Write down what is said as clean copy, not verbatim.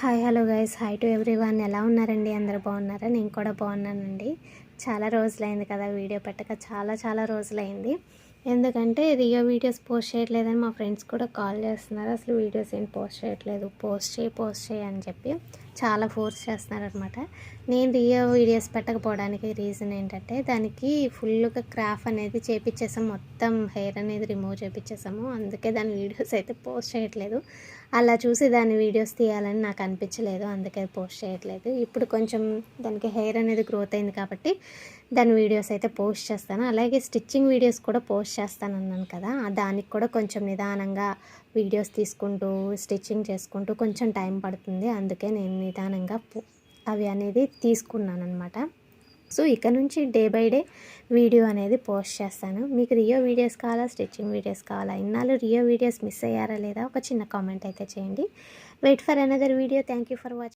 Hi hello guys, hi to everyone. ఎలా ఉన్నారండి? అందరూ బాగున్నారా? నేను కూడా బాగున్నానండి. చాలా రోజులైంది కదా వీడియో పెట్టక, చాలా రోజులైంది. ఎందుకంటే రియో వీడియోస్ పోస్ట్ చేయట్లేదని మా ఫ్రెండ్స్ కూడా కాల్ చేస్తున్నారు. అసలు వీడియోస్ ఏం పోస్ట్ చేయట్లేదు, పోస్ట్ చేయి అని చెప్పి చాలా ఫోర్స్ చేస్తున్నారనమాట. నేను రియో వీడియోస్ పెట్టకపోవడానికి రీజన్ ఏంటంటే, దానికి ఫుల్గా క్రాఫ్ అనేది చేపించేసాము, మొత్తం హెయిర్ అనేది రిమూవ్ చేపించేసాము. అందుకే దాని వీడియోస్ అయితే పోస్ట్ చేయట్లేదు. అలా చూసి దాని వీడియోస్ తీయాలని నాకు అనిపించలేదు, అందుకే పోస్ట్ చేయట్లేదు. ఇప్పుడు కొంచెం దానికి హెయిర్ అనేది గ్రోత్ అయింది కాబట్టి దాని వీడియోస్ అయితే పోస్ట్ చేస్తాను. అలాగే స్టిచ్చింగ్ వీడియోస్ కూడా పోస్ట్ చేస్తాను అన్నాను కదా, దానికి కూడా కొంచెం నిదానంగా వీడియోస్ తీసుకుంటూ స్టిచ్చింగ్ చేసుకుంటూ కొంచెం టైం పడుతుంది. అందుకే నేను నిదానంగా అవి అనేది తీసుకున్నాను అనమాట. సో ఇక నుంచి డే బై డే వీడియో అనేది పోస్ట్ చేస్తాను. మీకు రియో వీడియోస్ కావాలా, స్టిచ్చింగ్ వీడియోస్ కావాలా? ఇన్నాళ్ళు రియో వీడియోస్ మిస్ అయ్యారా లేదా? ఒక చిన్న కామెంట్ అయితే చేయండి. Wait for another video. Thank you for watching.